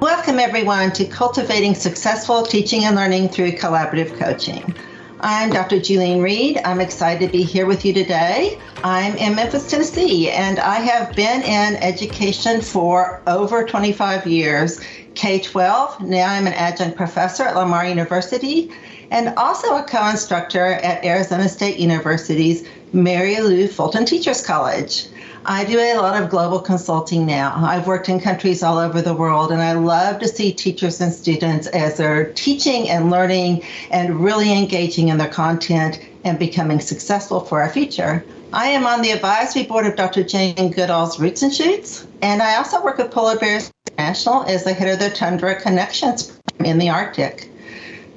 Welcome everyone to Cultivating Successful Teaching and Learning Through Collaborative Coaching. I'm Dr. Julene Reed. I'm excited to be here with you today. I'm in Memphis, Tennessee, and I have been in education for over 25 years, K-12. Now I'm an adjunct professor at Lamar University and also a co-instructor at Arizona State University's Mary Lou Fulton Teachers College. I do a lot of global consulting now. I've worked in countries all over the world, and I love to see teachers and students as they're teaching and learning and really engaging in their content and becoming successful for our future. I am on the advisory board of Dr. Jane Goodall's Roots and Shoots, and I also work with Polar Bears International as the head of their Tundra Connections program in the Arctic.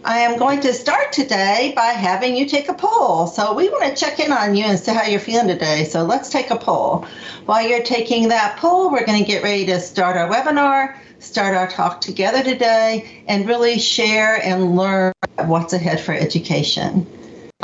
I am going to start today by having you take a poll. So we want to check in on you and see how you're feeling today. So let's take a poll. While you're taking that poll, we're going to get ready to start our webinar, start our talk together today, and really share and learn what's ahead for education.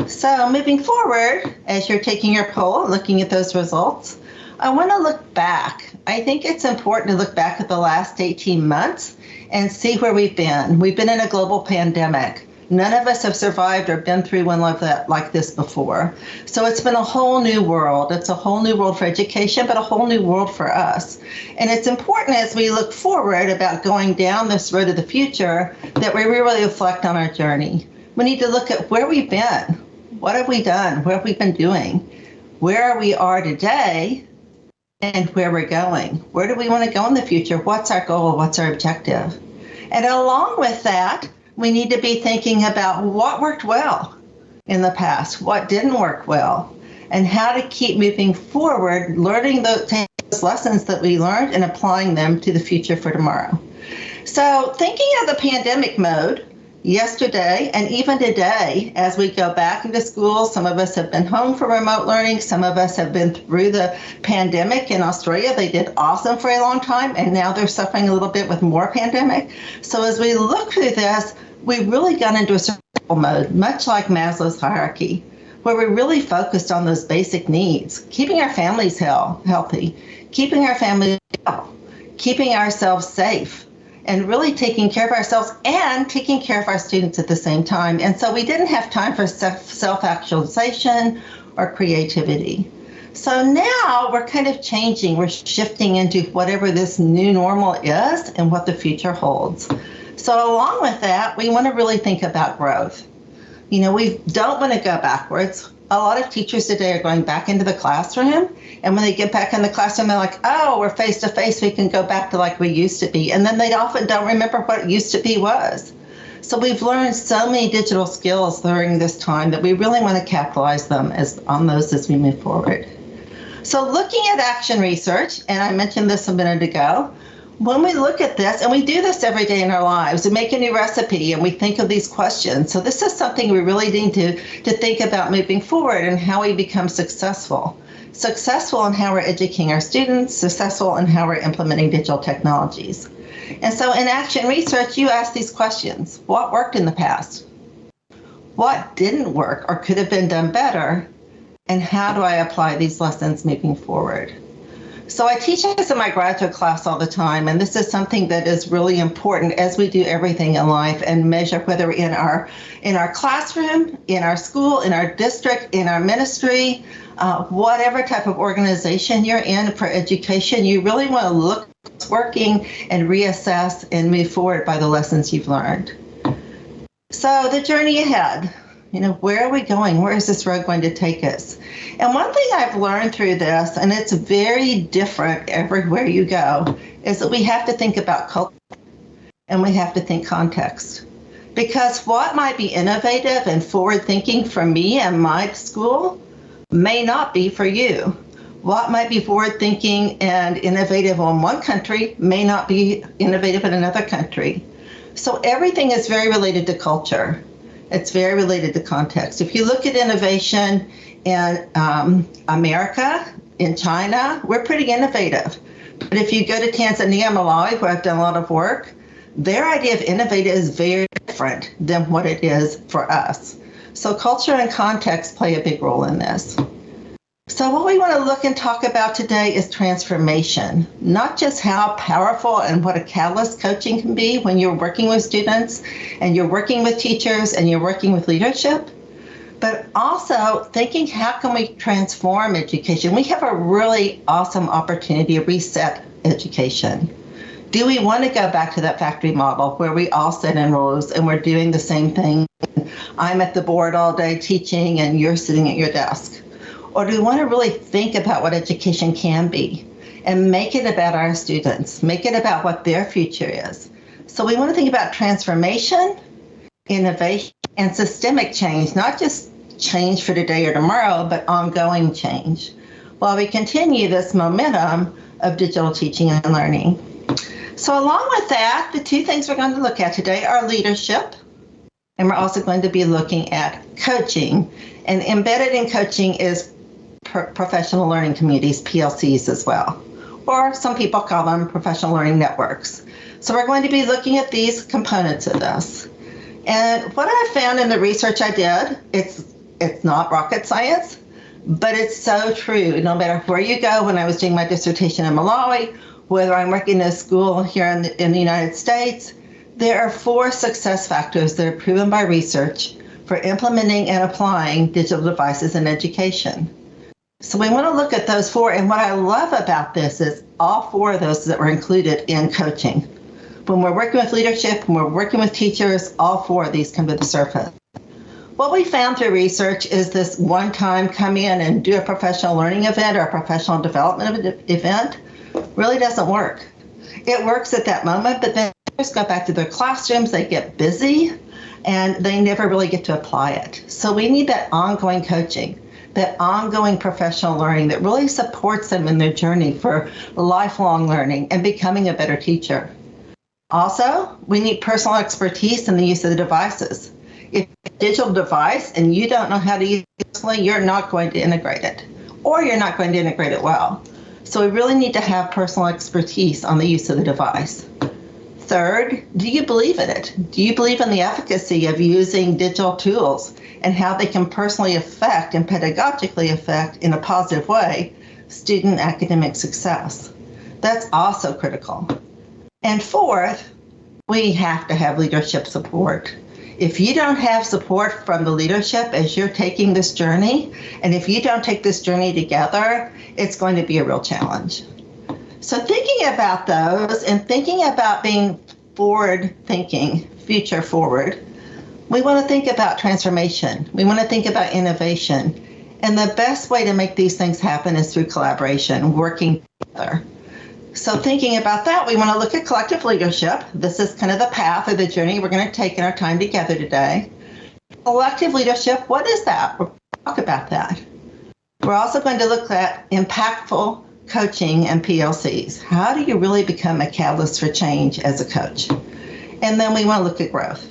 So moving forward, as you're taking your poll and looking at those results, I want to look back. I think it's important to look back at the last 18 months and see where we've been. We've been in a global pandemic. None of us have survived or been through one like this before. So it's been a whole new world. It's a whole new world for education, but a whole new world for us. And it's important as we look forward about going down this road of the future that we really reflect on our journey. We need to look at where we've been. What have we done? What have we been doing? Where we are today and where we're going. Where do we want to go in the future? What's our goal? What's our objective? And along with that, we need to be thinking about what worked well in the past, what didn't work well, and how to keep moving forward, learning those lessons that we learned and applying them to the future for tomorrow. So thinking of the pandemic mode, yesterday and even today, as we go back into school, some of us have been home for remote learning. Some of us have been through the pandemic in Australia. They did awesome for a long time, and now they're suffering a little bit with more pandemic. So as we look through this, we really got into a survival mode, much like Maslow's hierarchy, where we really focused on those basic needs, keeping our families healthy, keeping our families well, keeping ourselves safe, and really taking care of ourselves and taking care of our students at the same time. And so we didn't have time for self-actualization or creativity. So now we're kind of changing. We're shifting into whatever this new normal is and what the future holds. So along with that, we want to really think about growth. You know, we don't want to go backwards. A lot of teachers today are going back into the classroom, and when they get back in the classroom, they're like, oh, we're face to face, we can go back to like we used to be. And then they often don't remember what it used to be was. So we've learned so many digital skills during this time that we really want to capitalize them on those as we move forward. So looking at action research, and I mentioned this a minute ago, when we look at this, and we do this every day in our lives, we make a new recipe and we think of these questions. So this is something we really need to think about moving forward and how we become successful. Successful in how we're educating our students, successful in how we're implementing digital technologies. And so in action research, you ask these questions. What worked in the past? What didn't work or could have been done better? And how do I apply these lessons moving forward? So I teach this in my graduate class all the time, and this is something that is really important as we do everything in life and measure whether in our classroom, in our school, in our district, in our ministry, whatever type of organization you're in for education, you really want to look at what's working and reassess and move forward by the lessons you've learned. So the journey ahead. You know, where are we going? Where is this road going to take us? And one thing I've learned through this, and it's very different everywhere you go, is that we have to think about culture and we have to think context. Because what might be innovative and forward-thinking for me and my school may not be for you. What might be forward-thinking and innovative in one country may not be innovative in another country. So everything is very related to culture. It's very related to context. If you look at innovation in America, in China, we're pretty innovative. But if you go to Tanzania, Malawi, where I've done a lot of work, their idea of innovative is very different than what it is for us. So culture and context play a big role in this. So what we want to look and talk about today is transformation, not just how powerful and what a catalyst coaching can be when you're working with students and you're working with teachers and you're working with leadership, but also thinking how can we transform education. We have a really awesome opportunity to reset education. Do we want to go back to that factory model where we all sit in rows and we're doing the same thing? I'm at the board all day teaching and you're sitting at your desk. Or do we want to really think about what education can be and make it about our students, make it about what their future is? So we want to think about transformation, innovation, and systemic change, not just change for today or tomorrow, but ongoing change, while we continue this momentum of digital teaching and learning. So along with that, the two things we're going to look at today are leadership, and we're also going to be looking at coaching. And embedded in coaching is professional learning communities, PLCs as well, or some people call them professional learning networks. So we're going to be looking at these components of this. And what I found in the research I did, it's not rocket science, but it's so true. No matter where you go, when I was doing my dissertation in Malawi, whether I'm working in a school here in the United States, there are 4 success factors that are proven by research for implementing and applying digital devices in education. So we want to look at those 4, and what I love about this is all 4 of those that were included in coaching. When we're working with leadership, when we're working with teachers, all 4 of these come to the surface. What we found through research is this one-time come in and do a professional learning event or a professional development event really doesn't work. It works at that moment, but then teachers go back to their classrooms, they get busy, and they never really get to apply it. So we need that ongoing coaching, that ongoing professional learning that really supports them in their journey for lifelong learning and becoming a better teacher. Also, we need personal expertise in the use of the devices. If it's a digital device and you don't know how to use it personally, you're not going to integrate it, or you're not going to integrate it well. So we really need to have personal expertise on the use of the device. Third, do you believe in it? Do you believe in the efficacy of using digital tools and how they can personally affect and pedagogically affect in a positive way student academic success? That's also critical. And fourth, we have to have leadership support. If you don't have support from the leadership as you're taking this journey, and if you don't take this journey together, it's going to be a real challenge. So thinking about those and thinking about being forward thinking, future forward, we want to think about transformation. We want to think about innovation. And the best way to make these things happen is through collaboration, working together. So thinking about that, we want to look at collective leadership. This is kind of the path or the journey we're going to take in our time together today. Collective leadership, what is that? We'll talk about that. We're also going to look at impactful coaching and PLCs. How do you really become a catalyst for change as a coach? And then we want to look at growth.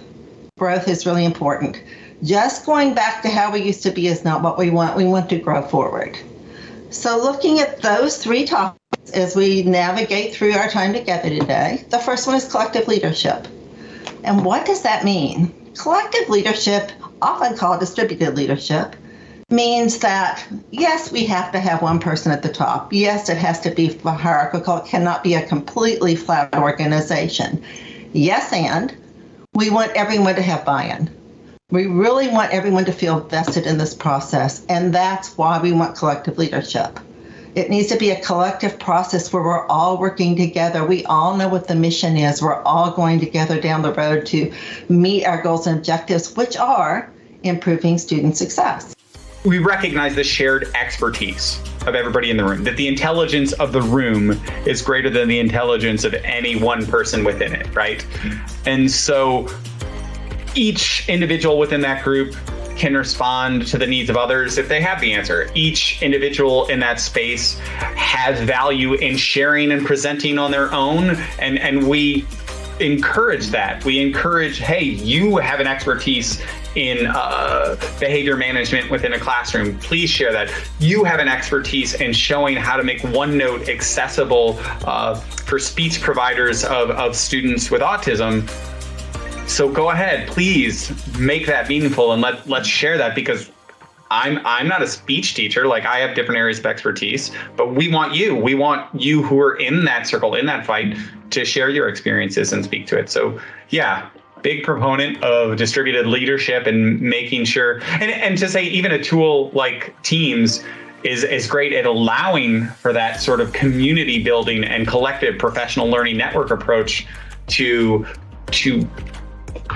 Growth is really important. Just going back to how we used to be is not what we want. We want to grow forward. So looking at those 3 topics as we navigate through our time together today, the first one is collective leadership. And what does that mean? Collective leadership, often called distributed leadership, means that, yes, we have to have one person at the top. Yes, it has to be hierarchical. It cannot be a completely flat organization. Yes, and we want everyone to have buy-in. We really want everyone to feel vested in this process, and that's why we want collective leadership. It needs to be a collective process where we're all working together. We all know what the mission is. We're all going together down the road to meet our goals and objectives, which are improving student success. We recognize the shared expertise of everybody in the room, that the intelligence of the room is greater than the intelligence of any one person within it, right? And so each individual within that group can respond to the needs of others if they have the answer. Each individual in that space has value in sharing and presenting on their own, and we encourage that. We encourage, hey, you have an expertise in behavior management within a classroom. Please share that. You have an expertise in showing how to make OneNote accessible for speech providers of students with autism. So go ahead, please make that meaningful, and let's share that, because I'm not a speech teacher. Like, I have different areas of expertise, but we want you who are in that circle, in that fight, to share your experiences and speak to it. So yeah, big proponent of distributed leadership and making sure, and to say even a tool like Teams is great at allowing for that sort of community building and collective professional learning network approach to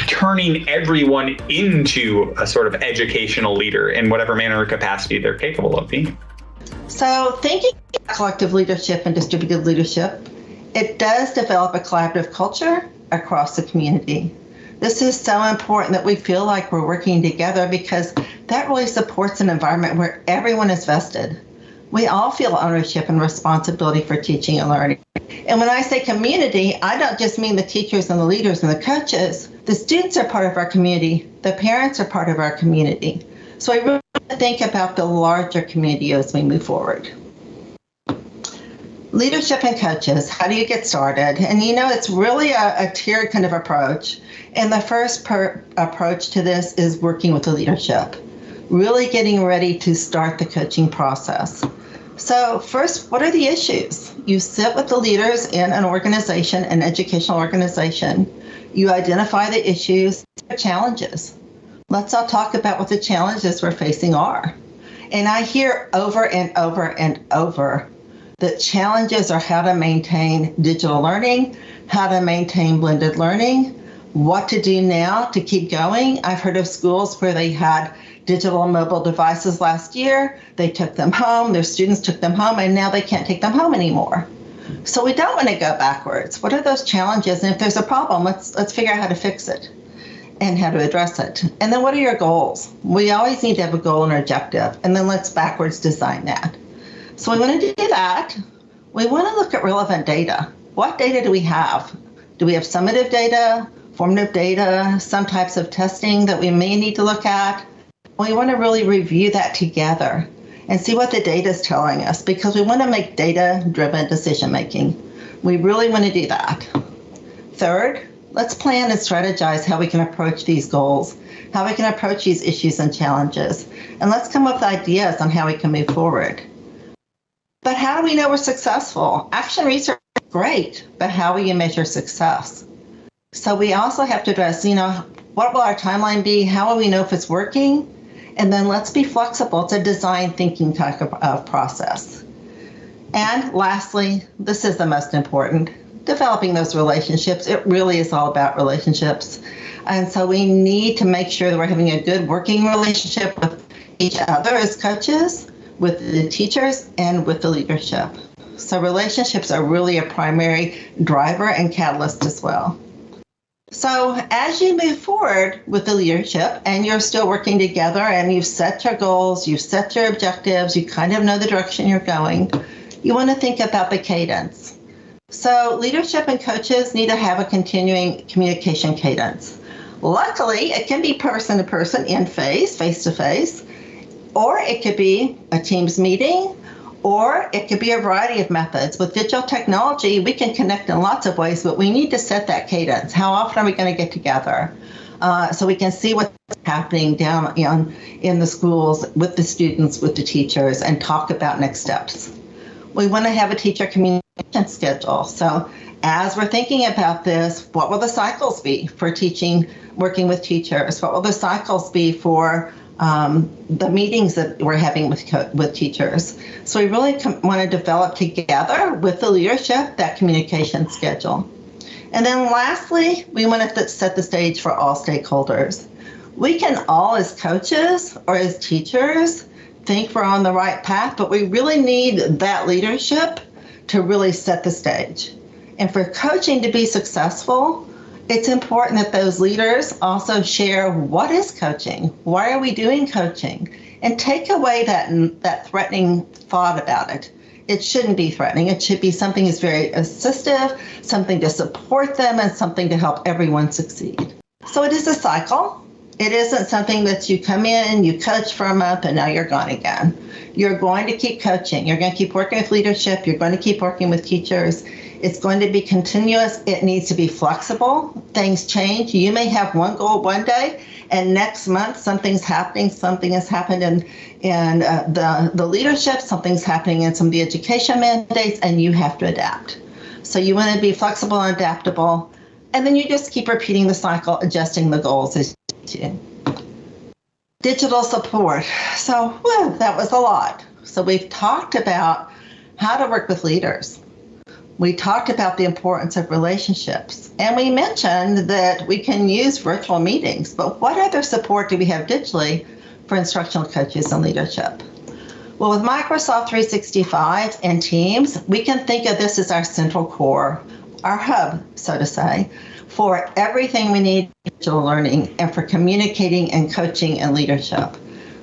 turning everyone into a sort of educational leader in whatever manner or capacity they're capable of being. So thinking about collective leadership and distributed leadership, it does develop a collaborative culture across the community. This is so important that we feel like we're working together, because that really supports an environment where everyone is vested. We all feel ownership and responsibility for teaching and learning. And when I say community, I don't just mean the teachers and the leaders and the coaches. The students are part of our community. The parents are part of our community. So I really think about the larger community as we move forward. Leadership and coaches, how do you get started? And it's really a tiered kind of approach. And the first approach to this is working with the leadership, really getting ready to start the coaching process. So first, what are the issues? You sit with the leaders in an organization, an educational organization. You identify the issues, the challenges. Let's all talk about what the challenges we're facing are. And I hear over and over and over that challenges are how to maintain digital learning, how to maintain blended learning, what to do now to keep going. I've heard of schools where they had digital and mobile devices last year. They took them home, their students took them home, and now they can't take them home anymore. So we don't want to go backwards. What are those challenges? And if there's a problem, let's figure out how to fix it and how to address it. And then what are your goals? We always need to have a goal and an objective, and then let's backwards design that. So we want to do that. We want to look at relevant data. What data do we have? Do we have summative data, formative data, some types of testing that we may need to look at? We want to really review that together and see what the data is telling us, because we want to make data-driven decision-making. We really want to do that. Third, let's plan and strategize how we can approach these goals, how we can approach these issues and challenges, and let's come up with ideas on how we can move forward. But how do we know we're successful? Action research is great, but how will you measure success? So we also have to address, what will our timeline be? How will we know if it's working? And then let's be flexible. It's a design thinking type of process. And lastly, this is the most important, developing those relationships. It really is all about relationships. And so we need to make sure that we're having a good working relationship with each other as coaches, with the teachers, and with the leadership. So relationships are really a primary driver and catalyst as well. So as you move forward with the leadership and you're still working together and you've set your goals, you've set your objectives, you kind of know the direction you're going, you want to think about the cadence. So leadership and coaches need to have a continuing communication cadence. Luckily, it can be person to person, face to face, or it could be a Teams meeting, or it could be a variety of methods. With digital technology, we can connect in lots of ways, but we need to set that cadence. How often are we going to get together? So we can see what's happening down in the schools with the students, with the teachers, and talk about next steps. We want to have a teacher communication schedule. So as we're thinking about this, what will the cycles be for teaching, working with teachers? What will the cycles be for the meetings that we're having with teachers? So we really want to develop together with the leadership that communication schedule. And then lastly, we want to set the stage for all stakeholders. We can all, as coaches or as teachers, think we're on the right path, but we really need that leadership to really set the stage. And for coaching to be successful, it's important that those leaders also share what is coaching, why are we doing coaching, and take away that threatening thought about it. It shouldn't be threatening. It should be something that's very assistive, something to support them, and something to help everyone succeed. So it is a cycle. It isn't something that you come in, you coach for a month, and now you're gone again. You're going to keep coaching. You're going to keep working with leadership. You're going to keep working with teachers. It's going to be continuous. It needs to be flexible. Things change. You may have one goal one day, and next month something's happening. Something has happened in the leadership. Something's happening in some of the education mandates, and you have to adapt. So you want to be flexible and adaptable, and then you just keep repeating the cycle, adjusting the goals as you do. Digital support. So that was a lot. So we've talked about how to work with leaders. We talked about the importance of relationships. And we mentioned that we can use virtual meetings, but what other support do we have digitally for instructional coaches and leadership? Well, with Microsoft 365 and Teams, we can think of this as our central core, our hub, so to say, for everything we need for digital learning and for communicating and coaching and leadership.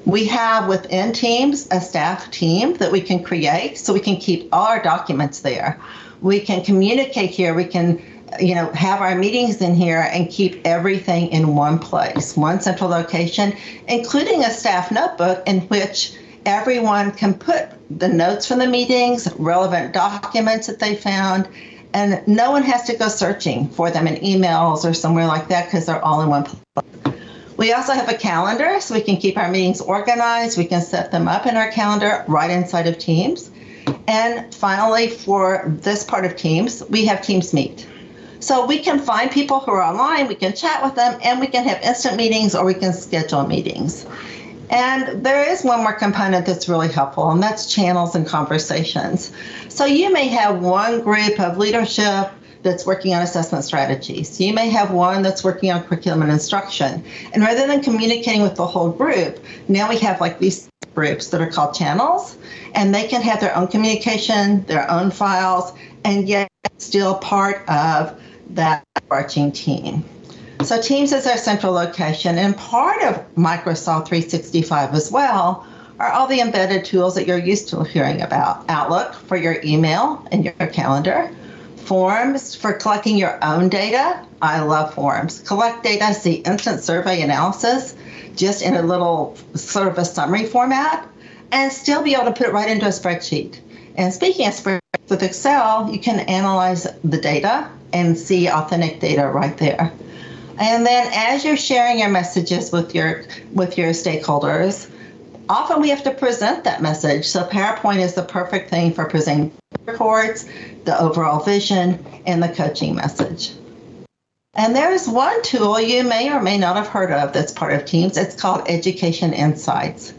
We have within Teams a staff team that we can create so we can keep all our documents there. We can communicate here. We can, have our meetings in here and keep everything in one place, one central location, including a staff notebook in which everyone can put the notes from the meetings, relevant documents that they found, and no one has to go searching for them in emails or somewhere like that because they're all in one place. We also have a calendar so we can keep our meetings organized. We can set them up in our calendar right inside of Teams. And finally, for this part of Teams, we have Teams Meet. So we can find people who are online, we can chat with them, and we can have instant meetings or we can schedule meetings. And there is one more component that's really helpful, and that's channels and conversations. So you may have one group of leadership that's working on assessment strategies. You may have one that's working on curriculum and instruction. And rather than communicating with the whole group, now we have like these groups that are called channels, and they can have their own communication, their own files, and yet still part of that overarching team. So Teams is our central location, and part of Microsoft 365 as well are all the embedded tools that you're used to hearing about. Outlook for your email and your calendar. Forms for collecting your own data. I love forms. Collect data, see instant survey analysis, just in a little sort of a summary format, and still be able to put it right into a spreadsheet. And speaking of spreadsheets, with Excel, you can analyze the data and see authentic data right there. And then as you're sharing your messages with your stakeholders, often we have to present that message. So PowerPoint is the perfect thing for presenting reports, the overall vision, and the coaching message. And there's one tool you may or may not have heard of that's part of Teams. It's called Education Insights.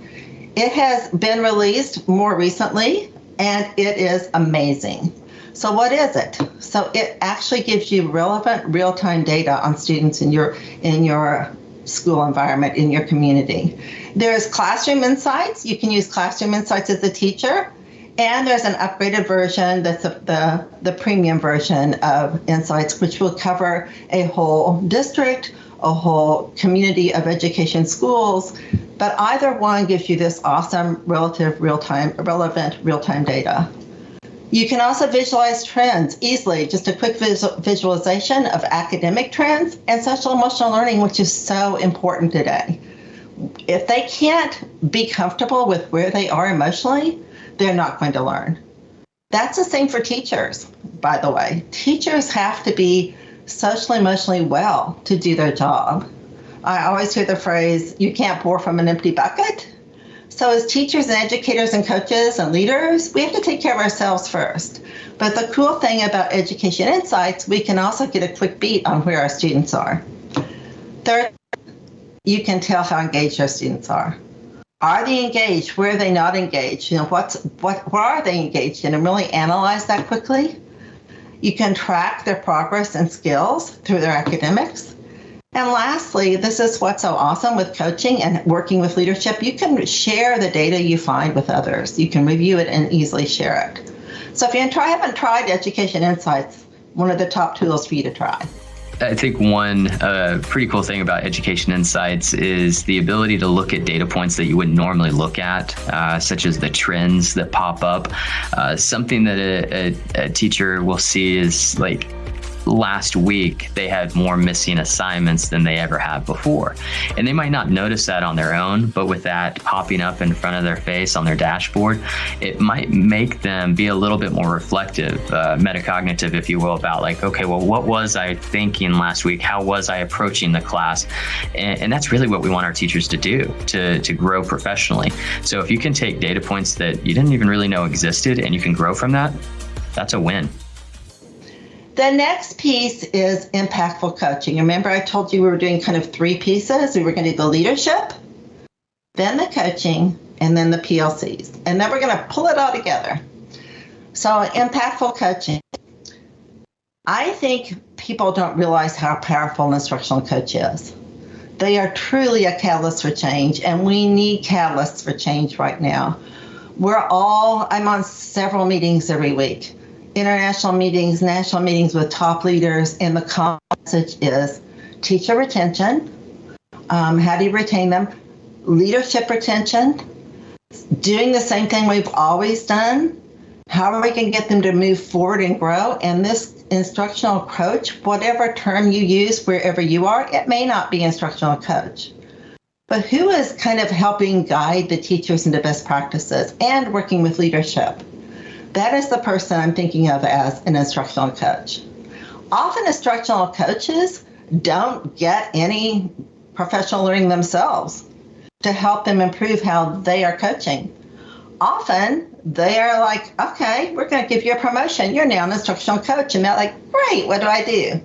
It has been released more recently, and it is amazing. So what is it? So it actually gives you relevant real-time data on students in your school environment, in your community. There's Classroom Insights. You can use Classroom Insights as a teacher. And there's an upgraded version that's the premium version of Insights, which will cover a whole district, a whole community of education schools. But either one gives you this awesome relevant real-time data. You can also visualize trends easily, just a quick visualization of academic trends and social emotional learning, which is so important today. If they can't be comfortable with where they are emotionally, they're not going to learn. That's the same for teachers, by the way. Teachers have to be socially, emotionally well to do their job. I always hear the phrase, you can't pour from an empty bucket. So as teachers and educators and coaches and leaders, we have to take care of ourselves first. But the cool thing about Education Insights, we can also get a quick beat on where our students are. Third, you can tell how engaged our students are. Are they engaged? Where are they not engaged? What are they engaged in? And really analyze that quickly. You can track their progress and skills through their academics. And lastly, this is what's so awesome with coaching and working with leadership. You can share the data you find with others. You can review it and easily share it. So if you haven't tried Education Insights, one of the top tools for you to try. I think one pretty cool thing about Education Insights is the ability to look at data points that you wouldn't normally look at, such as the trends that pop up. Something that a teacher will see is like last week they had more missing assignments than they ever have before. And they might not notice that on their own, but with that popping up in front of their face on their dashboard, it might make them be a little bit more reflective, metacognitive, if you will, about like, okay, well, what was I thinking last week? How was I approaching the class? And that's really what we want our teachers to do, to grow professionally. So if you can take data points that you didn't even really know existed and you can grow from that, that's a win. The next piece is impactful coaching. Remember, I told you we were doing kind of 3 pieces. We were going to do the leadership, then the coaching, and then the PLCs. And then we're going to pull it all together. So impactful coaching. I think people don't realize how powerful an instructional coach is. They are truly a catalyst for change, and we need catalysts for change right now. I'm on several meetings every week. International meetings, national meetings with top leaders, and the common message is teacher retention. How do you retain them? Leadership retention. Doing the same thing we've always done. How are we going to get them to move forward and grow? And this instructional coach, whatever term you use wherever you are, it may not be instructional coach. But who is kind of helping guide the teachers into best practices and working with leadership? That is the person I'm thinking of as an instructional coach. Often instructional coaches don't get any professional learning themselves to help them improve how they are coaching. Often they are like, okay, we're going to give you a promotion. You're now an instructional coach. And they're like, great, what do I do?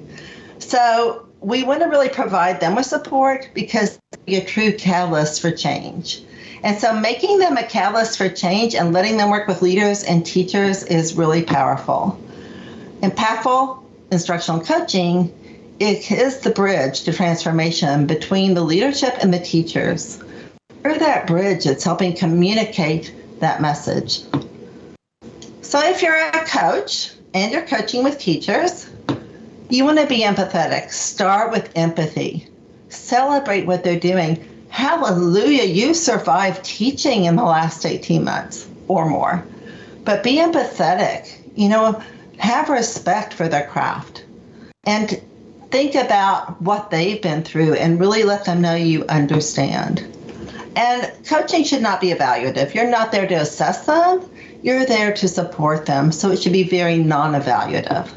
So we want to really provide them with support because they're a true catalyst for change. And so making them a catalyst for change and letting them work with leaders and teachers is really powerful. Impactful instructional coaching, it is the bridge to transformation between the leadership and the teachers. Through that bridge, it's helping communicate that message. So if you're a coach and you're coaching with teachers, you want to be empathetic. Start with empathy. Celebrate what they're doing. Hallelujah, you survived teaching in the last 18 months or more. But be empathetic, have respect for their craft and think about what they've been through and really let them know you understand. And coaching should not be evaluative. You're not there to assess them, you're there to support them. So it should be very non-evaluative.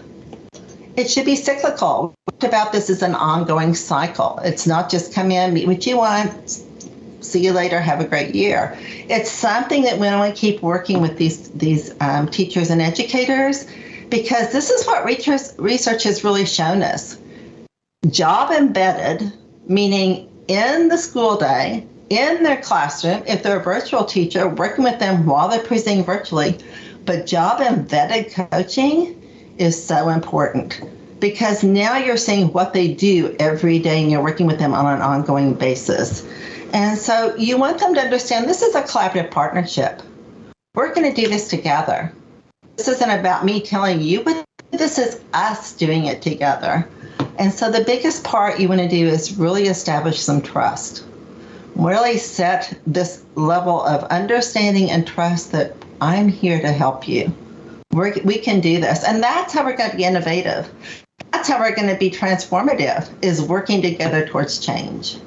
It should be cyclical. We talked about this as an ongoing cycle. It's not just come in, meet what you want, see you later, have a great year. It's something that we want to keep working with these teachers and educators, because this is what research has really shown us. Job embedded, meaning in the school day, in their classroom, if they're a virtual teacher, working with them while they're presenting virtually, but job embedded coaching is so important because now you're seeing what they do every day and you're working with them on an ongoing basis. And so you want them to understand this is a collaborative partnership. We're going to do this together. This isn't about me telling you, but this is us doing it together. And so the biggest part you want to do is really establish some trust. Really set this level of understanding and trust that I'm here to help you. We can do this. And that's how we're going to be innovative. That's how we're going to be transformative, is working together towards change.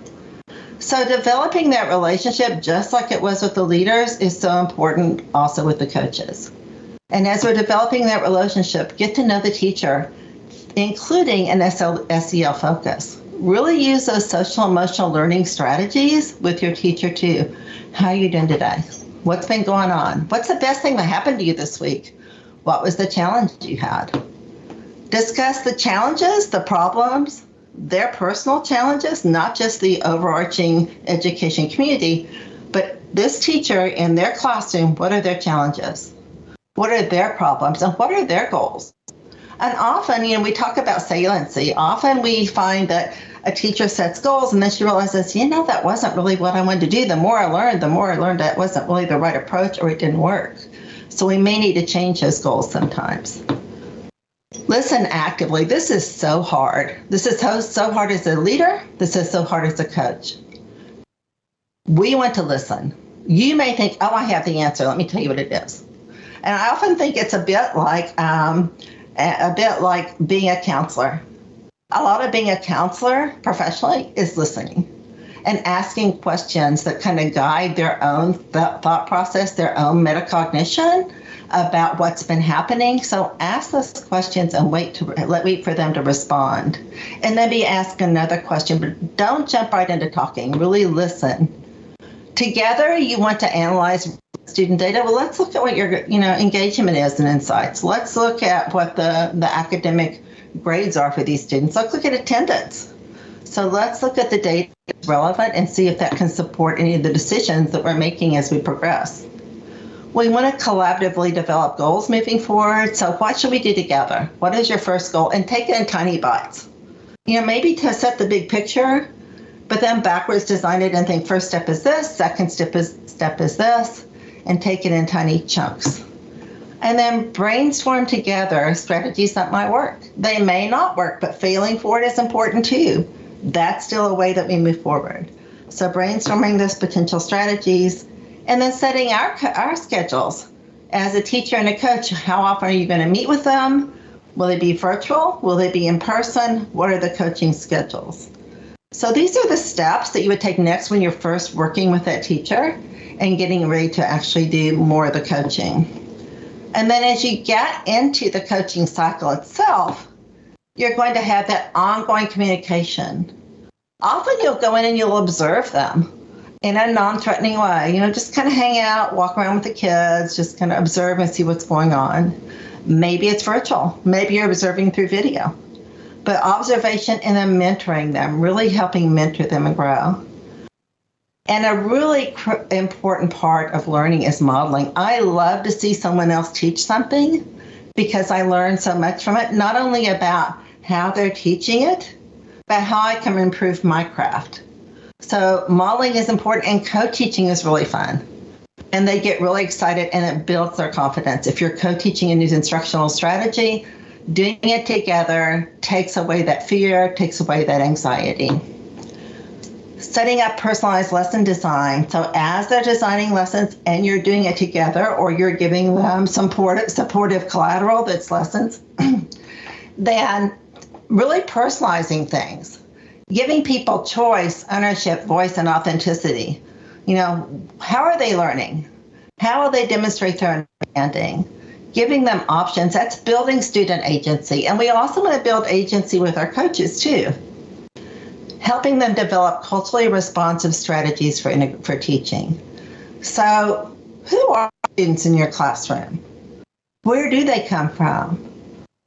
So developing that relationship, just like it was with the leaders, is so important also with the coaches. And as we're developing that relationship, get to know the teacher, including an SEL focus. Really use those social emotional learning strategies with your teacher too. How are you doing today? What's been going on? What's the best thing that happened to you this week? What was the challenge you had? Discuss the challenges, the problems, their personal challenges, not just the overarching education community, but this teacher in their classroom, what are their challenges? What are their problems and what are their goals? And often, we talk about saliency. Often we find that a teacher sets goals and then she realizes, that wasn't really what I wanted to do. The more I learned that wasn't really the right approach or it didn't work. So we may need to change those goals sometimes. Listen actively. This is so hard. This is so hard as a leader. This is so hard as a coach. We want to listen. You may think, I have the answer. Let me tell you what it is. And I often think it's a bit like a bit like being a counselor. A lot of being a counselor professionally is listening and asking questions that kind of guide their own thought process, their own metacognition about what's been happening. So ask those questions and wait for them to respond. And then be asked another question, but don't jump right into talking. Really listen. Together, you want to analyze student data. Well, let's look at what your engagement is and insights. Let's look at what the academic grades are for these students. Let's look at attendance. So let's look at the data that's relevant and see if that can support any of the decisions that we're making as we progress. We want to collaboratively develop goals moving forward. So what should we do together? What is your first goal? And take it in tiny bites. Maybe to set the big picture, but then backwards design it and think first step is this, second step is this, and take it in tiny chunks. And then brainstorm together strategies that might work. They may not work, but failing forward is important too. That's still a way that we move forward. So brainstorming those potential strategies and then setting our schedules. As a teacher and a coach, how often are you going to meet with them? Will they be virtual? Will they be in person? What are the coaching schedules? So these are the steps that you would take next when you're first working with that teacher and getting ready to actually do more of the coaching. And then as you get into the coaching cycle itself, you're going to have that ongoing communication. Often you'll go in and you'll observe them in a non-threatening way. Just kind of hang out, walk around with the kids, just kind of observe and see what's going on. Maybe it's virtual. Maybe you're observing through video. But observation and then mentoring them, really helping mentor them and grow. And a really important part of learning is modeling. I love to see someone else teach something because I learn so much from it, not only about how they're teaching it, but how I can improve my craft. So modeling is important and co-teaching is really fun. And they get really excited and it builds their confidence. If you're co-teaching a new instructional strategy, doing it together takes away that fear, takes away that anxiety. Setting up personalized lesson design. So as they're designing lessons and you're doing it together or you're giving them some supportive collateral that's lessons, then really personalizing things, giving people choice, ownership, voice, and authenticity. How are they learning? How will they demonstrate their understanding? Giving them options, that's building student agency. And we also want to build agency with our coaches too. Helping them develop culturally responsive strategies for teaching. So who are students in your classroom? Where do they come from?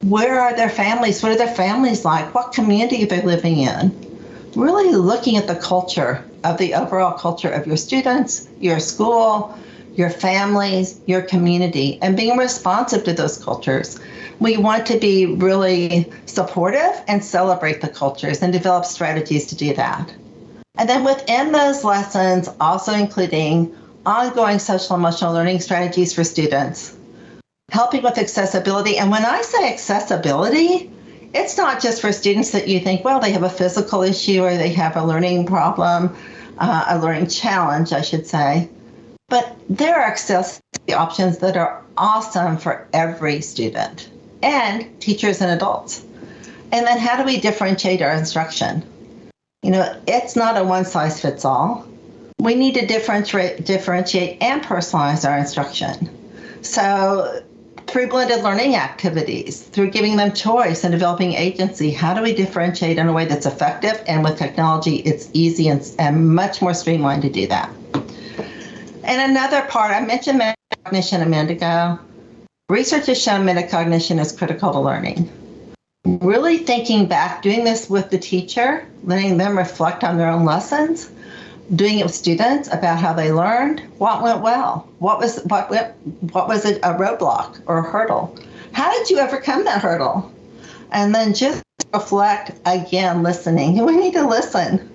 Where are their families? What are their families like? What community are they living in? Really looking at the culture of the overall culture of your students, your school, your families, your community, and being responsive to those cultures. We want to be really supportive and celebrate the cultures and develop strategies to do that. And then within those lessons, also including ongoing social emotional learning strategies for students, helping with accessibility. And when I say accessibility, it's not just for students that you think, well, they have a physical issue or they have a learning problem, a learning challenge, I should say. But there are accessibility options that are awesome for every student and teachers and adults. And then how do we differentiate our instruction? It's not a one-size-fits-all. We need to differentiate and personalize our instruction. So through blended learning activities, through giving them choice and developing agency, how do we differentiate in a way that's effective? And with technology, it's easy and much more streamlined to do that. And another part, I mentioned metacognition a minute ago. Research has shown metacognition is critical to learning. Really thinking back, doing this with the teacher, letting them reflect on their own lessons, doing it with students about how they learned, what went well, what was a roadblock or a hurdle. How did you overcome that hurdle? And then just reflect again, listening. We need to listen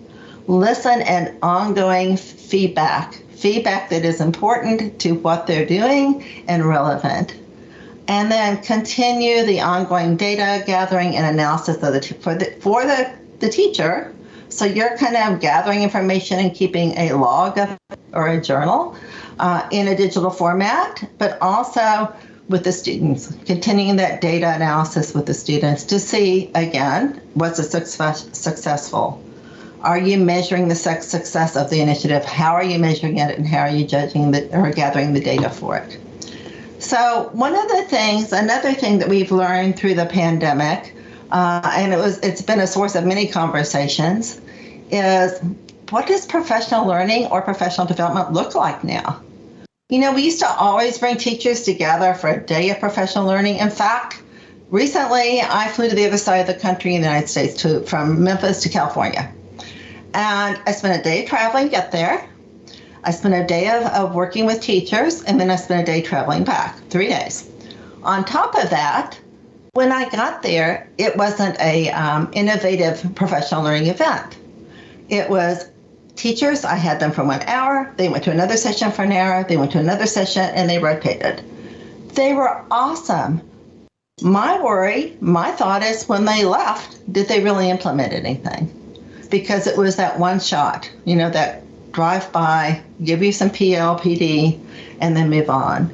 and ongoing feedback that is important to what they're doing and relevant. And then continue the ongoing data gathering and analysis for the teacher. So you're kind of gathering information and keeping a log of or a journal in a digital format, but also with the students, continuing that data analysis with the students to see, again, was it successful? Are you measuring the success of the initiative? How are you measuring it, and how are you judging or gathering the data for it? So another thing that we've learned through the pandemic, and it's been a source of many conversations, is what does professional learning or professional development look like now? We used to always bring teachers together for a day of professional learning. In fact, recently I flew to the other side of the country in the United States from Memphis to California. And I spent a day traveling to get there. I spent a day of working with teachers, and then I spent a day traveling back, 3 days. On top of that, when I got there, it wasn't a innovative professional learning event. It was teachers. I had them for 1 hour. They went to another session for an hour. They went to another session, and they rotated. They were awesome. My thought is when they left, did they really implement anything? Because it was that one shot, that drive by, give you some PLPD, and then move on.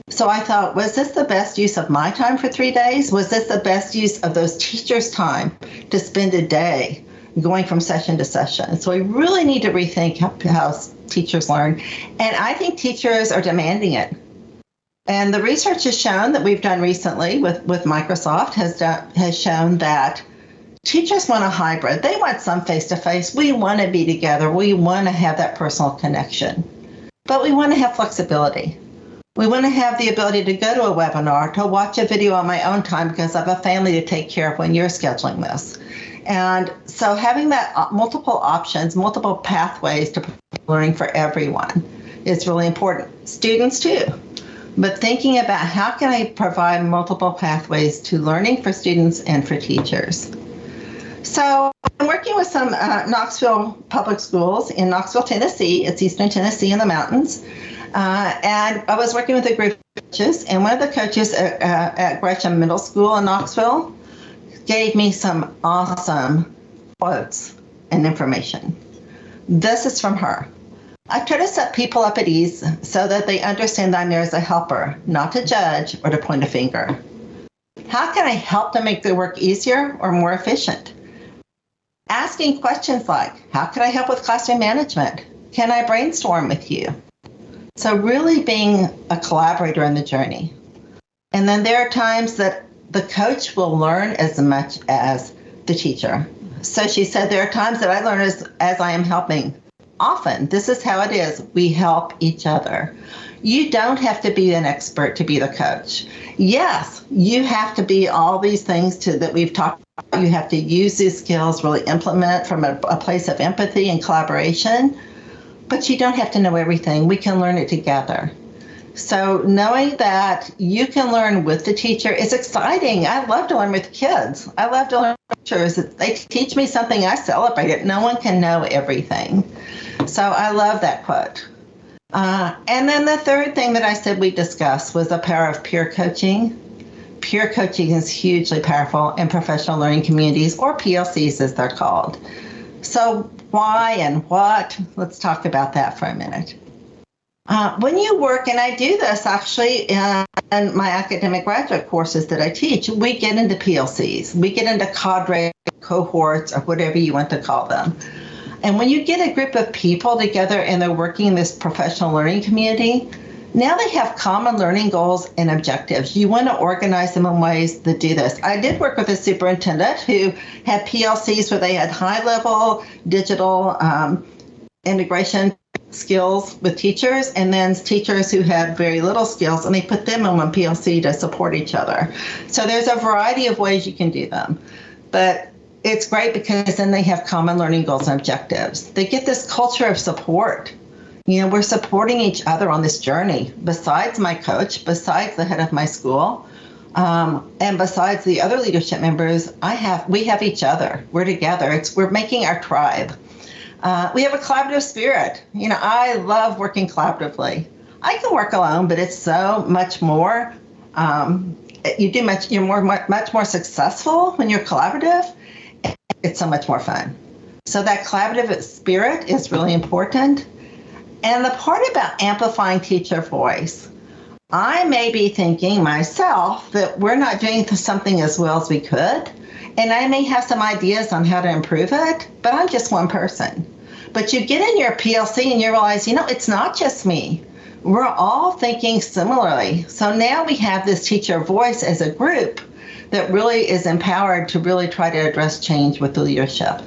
So I thought, was this the best use of my time for 3 days? Was this the best use of those teachers' time to spend a day going from session to session? So we really need to rethink how teachers learn. And I think teachers are demanding it. And the research has shown that we've done recently with Microsoft has shown that teachers want a hybrid. They want some face-to-face. We want to be together. We want to have that personal connection. But we want to have flexibility. We want to have the ability to go to a webinar, to watch a video on my own time because I have a family to take care of when you're scheduling this. And so having that multiple options, multiple pathways to learning for everyone is really important. Students too. But thinking about how can I provide multiple pathways to learning for students and for teachers. So I'm working with some Knoxville public schools in Knoxville, Tennessee. It's Eastern Tennessee in the mountains. And I was working with a group of coaches, and one of the coaches at Gresham Middle School in Knoxville gave me some awesome quotes and information. This is from her. I try to set people up at ease so that they understand that I'm there as a helper, not to judge or to point a finger. How can I help them make their work easier or more efficient? Asking questions like, how can I help with classroom management? Can I brainstorm with you? So really being a collaborator in the journey. And then there are times that the coach will learn as much as the teacher. So she said, there are times that I learn as I am helping. Often, this is how it is. We help each other. You don't have to be an expert to be the coach. Yes, you have to be all these things that we've talked about. You have to use these skills, really implement from a place of empathy and collaboration. But you don't have to know everything. We can learn it together. So knowing that you can learn with the teacher is exciting. I love to learn with kids. I love to learn with teachers. If they teach me something, I celebrate it. No one can know everything. So I love that quote. And then the third thing that I said we discussed was the power of peer coaching. Peer coaching is hugely powerful in professional learning communities, or PLCs as they're called. So why and what? Let's talk about that for a minute. When you work, and I do this actually in my academic graduate courses that I teach, we get into PLCs. We get into cadre, cohorts, or whatever you want to call them. And when you get a group of people together and they're working in this professional learning community, now they have common learning goals and objectives. You want to organize them in ways that do this. I did work with a superintendent who had PLCs where they had high-level digital integration skills with teachers, and then teachers who had very little skills, and they put them in one PLC to support each other. So there's a variety of ways you can do them. But it's great because then they have common learning goals and objectives. They get this culture of support. We're supporting each other on this journey. Besides my coach, besides the head of my school, and besides the other leadership members, we have each other. We're together. We're making our tribe. We have a collaborative spirit. I love working collaboratively. I can work alone, but it's so much more. You're much more successful when you're collaborative. It's so much more fun. So that collaborative spirit is really important. And the part about amplifying teacher voice, I may be thinking myself that we're not doing something as well as we could, and I may have some ideas on how to improve it, but I'm just one person. But you get in your PLC and you realize, it's not just me. We're all thinking similarly. So now we have this teacher voice as a group that really is empowered to really try to address change with the leadership.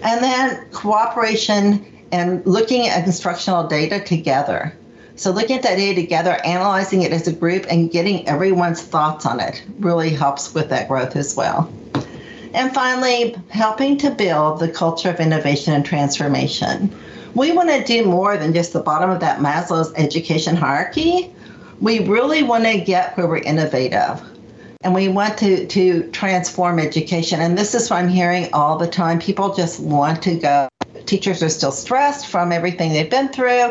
And then cooperation and looking at instructional data together. So looking at that data together, analyzing it as a group, and getting everyone's thoughts on it really helps with that growth as well. And finally, helping to build the culture of innovation and transformation. We want to do more than just the bottom of that Maslow's education hierarchy. We really want to get where we're innovative. And we want to transform education. And this is what I'm hearing all the time. People just want to go. Teachers are still stressed from everything they've been through.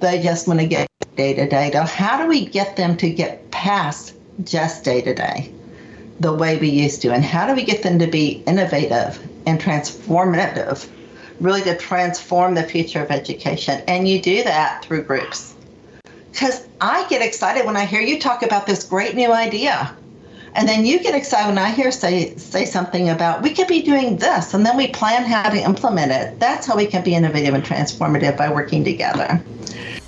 They just want to get day-to-day. How do we get them to get past just day-to-day the way we used to? And how do we get them to be innovative and transformative, really to transform the future of education? And you do that through groups. Because I get excited when I hear you talk about this great new idea. And then you get excited when I hear say something about we could be doing this, and then we plan how to implement it. That's how we can be innovative and transformative, by working together.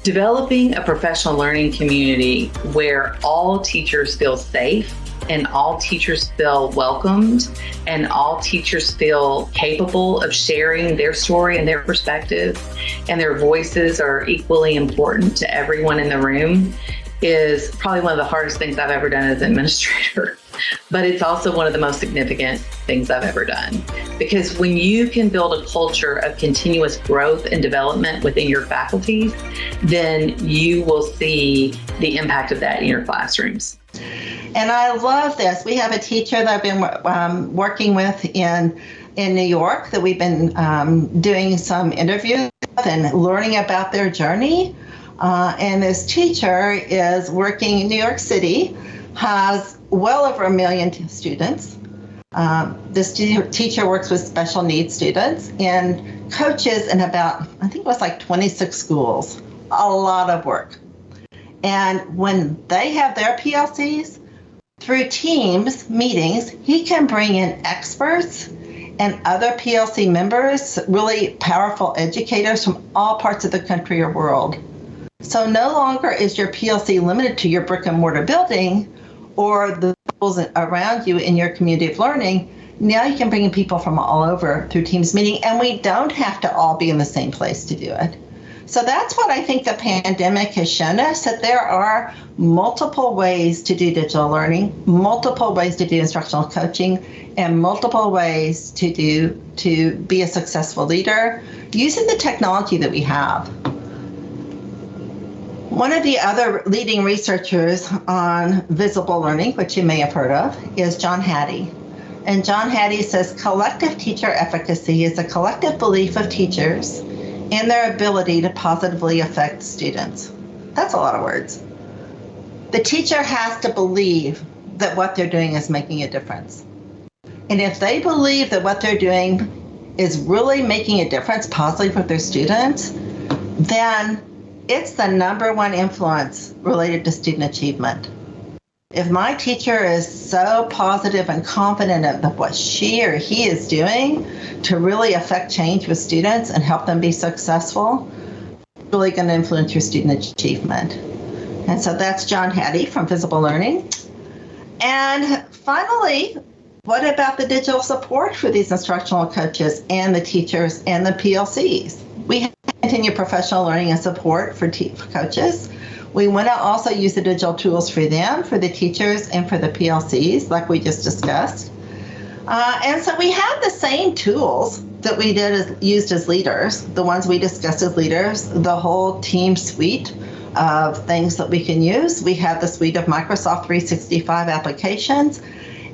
Developing a professional learning community where all teachers feel safe and all teachers feel welcomed and all teachers feel capable of sharing their story and their perspective, and their voices are equally important to everyone in the room, is probably one of the hardest things I've ever done as an administrator. But it's also one of the most significant things I've ever done. Because when you can build a culture of continuous growth and development within your faculties, then you will see the impact of that in your classrooms. And I love this. We have a teacher that I've been working with in New York that we've been doing some interviews with and learning about their journey. And this teacher is working in New York City, has well over 1 million students. This teacher works with special needs students and coaches in about, I think it was like 26 schools, a lot of work. And when they have their PLCs, through Teams meetings, he can bring in experts and other PLC members, really powerful educators from all parts of the country or world. So no longer is your PLC limited to your brick and mortar building or the schools around you in your community of learning. Now you can bring in people from all over through Teams meeting, and we don't have to all be in the same place to do it. So that's what I think the pandemic has shown us, that there are multiple ways to do digital learning, multiple ways to do instructional coaching, and multiple ways to be a successful leader using the technology that we have. One of the other leading researchers on visible learning, which you may have heard of, is John Hattie. And John Hattie says collective teacher efficacy is a collective belief of teachers in their ability to positively affect students. That's a lot of words. The teacher has to believe that what they're doing is making a difference. And if they believe that what they're doing is really making a difference positively with their students, then it's the number one influence related to student achievement. If my teacher is so positive and confident of what she or he is doing to really affect change with students and help them be successful, it's really going to influence your student achievement. And so that's John Hattie from Visible Learning. And finally, what about the digital support for these instructional coaches and the teachers and the PLCs? We have continued professional learning and support for coaches. We want to also use the digital tools for them, for the teachers, and for the PLCs, like we just discussed. And so we have the same tools that we used as leaders, the ones we discussed as leaders, the whole team suite of things that we can use. We have the suite of Microsoft 365 applications.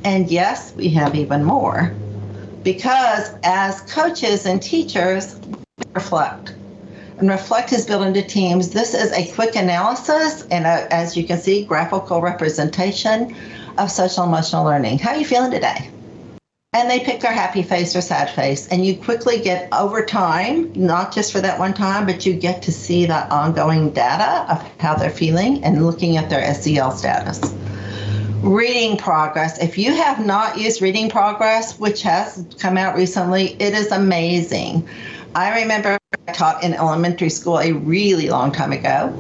And yes, we have even more. Because as coaches and teachers, we reflect. And Reflect is built into Teams. This is a quick analysis and, as you can see, graphical representation of social emotional learning. How are you feeling today? and they pick their happy face or sad face. And you quickly get over time, not just for that one time, but you get to see the ongoing data of how they're feeling and looking at their SEL status. Reading progress. If you have not used Reading Progress, which has come out recently, it is amazing. I remember I taught in elementary school a really long time ago,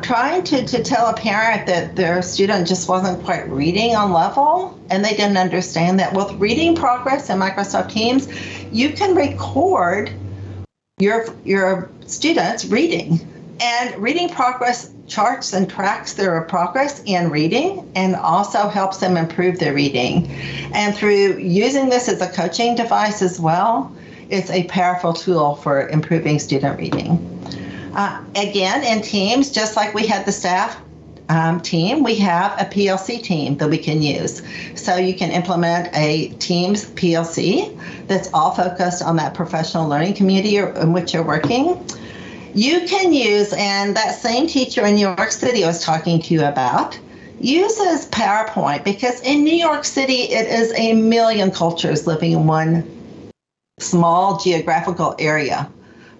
trying to tell a parent that their student just wasn't quite reading on level, and they didn't understand that. With Reading Progress and Microsoft Teams, you can record your students reading, and Reading Progress charts and tracks their progress in reading and also helps them improve their reading. And through using this as a coaching device as well, it's a powerful tool for improving student reading. Again, in Teams, just like we had the staff team, we have a PLC team that we can use. So you can implement a Teams PLC that's all focused on that professional learning community in which you're working. You can use, and that same teacher in New York City I was talking to you about, uses PowerPoint, because in New York City, it is a million cultures living in one small geographical area.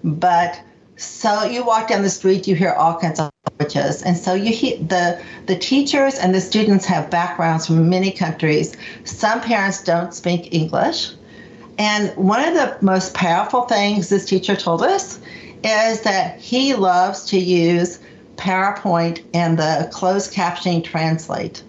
But so you walk down the street, you hear all kinds of languages. And so you hear the teachers and the students have backgrounds from many countries. Some parents don't speak English. And one of the most powerful things this teacher told us is that he loves to use PowerPoint and the closed captioning translate,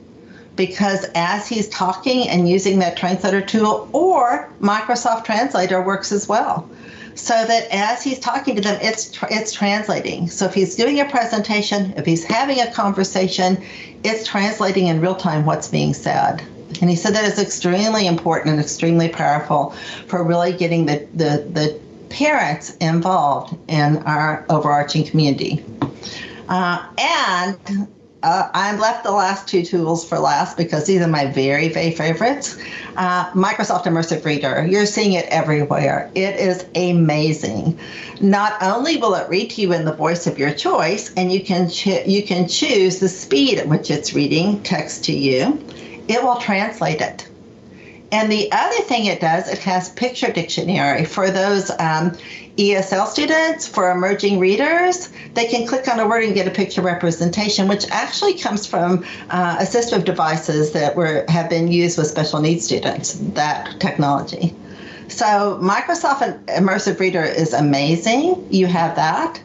because as he's talking and using that translator tool, or Microsoft Translator works as well, so that as he's talking to them, it's translating. So if he's doing a presentation, if he's having a conversation, it's translating in real time what's being said. And he said that is extremely important and extremely powerful for really getting the parents involved in our overarching community. I left the last two tools for last because these are my very, very favorites. Microsoft Immersive Reader. You're seeing it everywhere. It is amazing. Not only will it read to you in the voice of your choice, and you can choose the speed at which it's reading text to you, it will translate it. And the other thing it does, it has picture dictionary for those ESL students, for emerging readers. They can click on a word and get a picture representation, which actually comes from assistive devices that have been used with special needs students, that technology. So Microsoft Immersive Reader is amazing. You have that.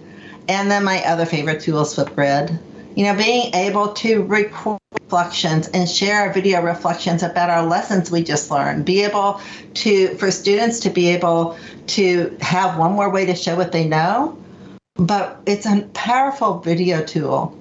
And then my other favorite tool is Flipgrid. You know, being able to record reflections and share video reflections about our lessons we just learned, be able to, for students to be able to have one more way to show what they know, but it's a powerful video tool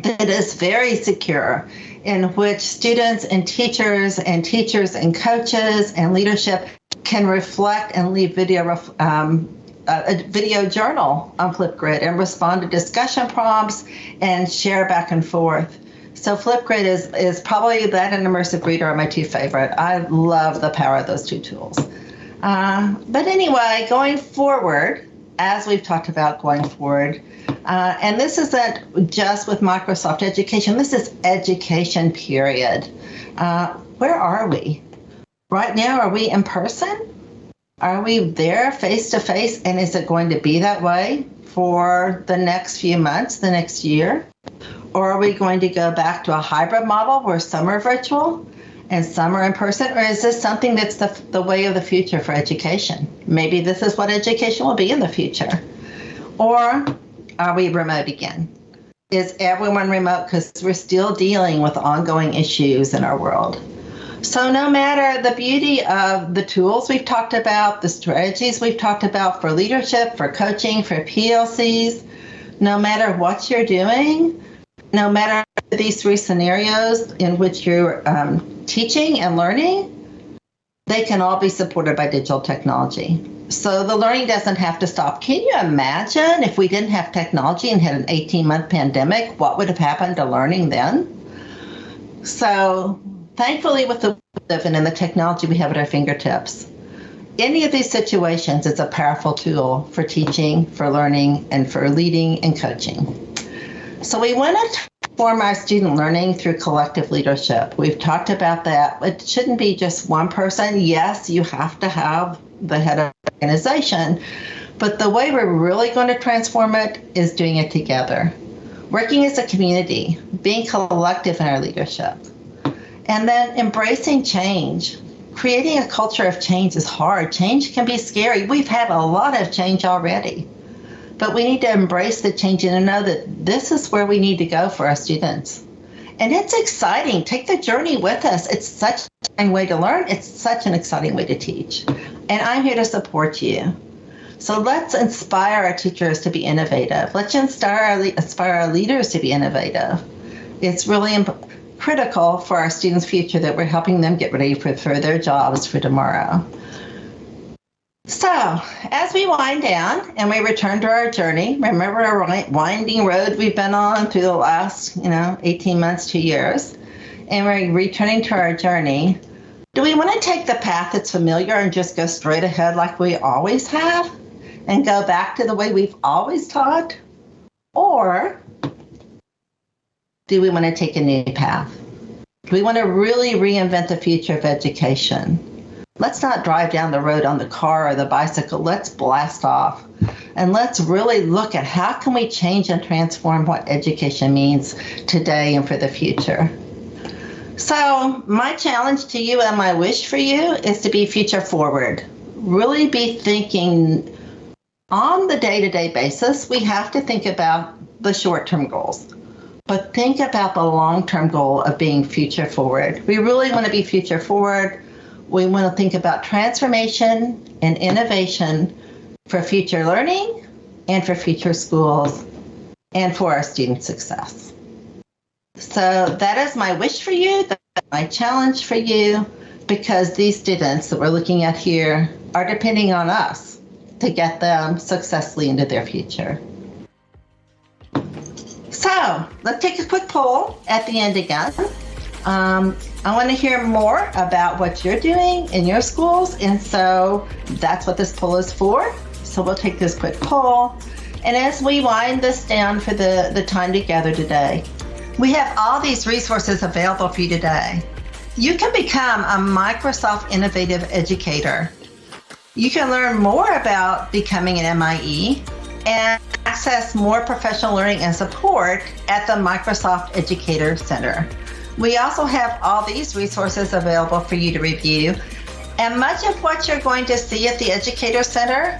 that is very secure, in which students and teachers and coaches and leadership can reflect and leave a video journal on Flipgrid and respond to discussion prompts and share back and forth. So Flipgrid is probably, that and Immersive Reader are my two favorite. I love the power of those two tools. But anyway, going forward, as we've talked about going forward, and this isn't just with Microsoft Education, this is education, period. Where are we? Right now, are we in person? Are we there face to face? And is it going to be that way for the next few months, the next year? Or are we going to go back to a hybrid model where some are virtual and some are in person? Or is this something that's the way of the future for education? Maybe this is what education will be in the future. Or are we remote again? Is everyone remote because we're still dealing with ongoing issues in our world? So no matter the beauty of the tools we've talked about, the strategies we've talked about for leadership, for coaching, for PLCs, no matter what you're doing, no matter these three scenarios in which you're teaching and learning, they can all be supported by digital technology. So the learning doesn't have to stop. Can you imagine if we didn't have technology and had an 18-month pandemic, what would have happened to learning then? So thankfully, with the and the technology we have at our fingertips, any of these situations is a powerful tool for teaching, for learning, and for leading and coaching. So we want to Form our student learning through collective leadership. We've talked about that. It shouldn't be just one person. Yes, you have to have the head of the organization, but the way we're really going to transform it is doing it together. Working as a community, being collective in our leadership, and then embracing change. Creating a culture of change is hard. Change can be scary. We've had a lot of change already, but we need to embrace the change and know that this is where we need to go for our students. And it's exciting. Take the journey with us. It's such an exciting way to learn. It's such an exciting way to teach. And I'm here to support you. So let's inspire our teachers to be innovative. Let's inspire our leaders to be innovative. It's really critical for our students' future that we're helping them get ready for their jobs for tomorrow. So as we wind down and we return to our journey, remember our winding road we've been on through the last 18 months, 2 years, and we're returning to our journey. Do we want to take the path that's familiar and just go straight ahead like we always have and go back to the way we've always taught? Or do we want to take a new path? Do we want to really reinvent the future of education? Let's not drive down the road on the car or the bicycle. Let's blast off. And let's really look at how can we change and transform what education means today and for the future. So my challenge to you and my wish for you is to be future forward. Really be thinking on the day-to-day basis. We have to think about the short-term goals, but think about the long-term goal of being future forward. We really want to be future forward. We want to think about transformation and innovation for future learning and for future schools and for our student success. So that is my wish for you, that's my challenge for you, because these students that we're looking at here are depending on us to get them successfully into their future. So let's take a quick poll at the end again. I want to hear more about what you're doing in your schools, and so that's what this poll is for. So we'll take this quick poll. And as we wind this down for the time together today, we have all these resources available for you today. You can become a Microsoft Innovative Educator. You can learn more about becoming an MIE and access more professional learning and support at the Microsoft Educator Center. We also have all these resources available for you to review. And much of what you're going to see at the Educator Center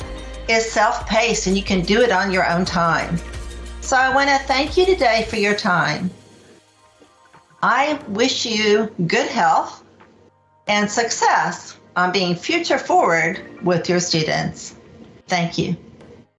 is self-paced, and you can do it on your own time. So I want to thank you today for your time. I wish you good health and success on being future forward with your students. Thank you.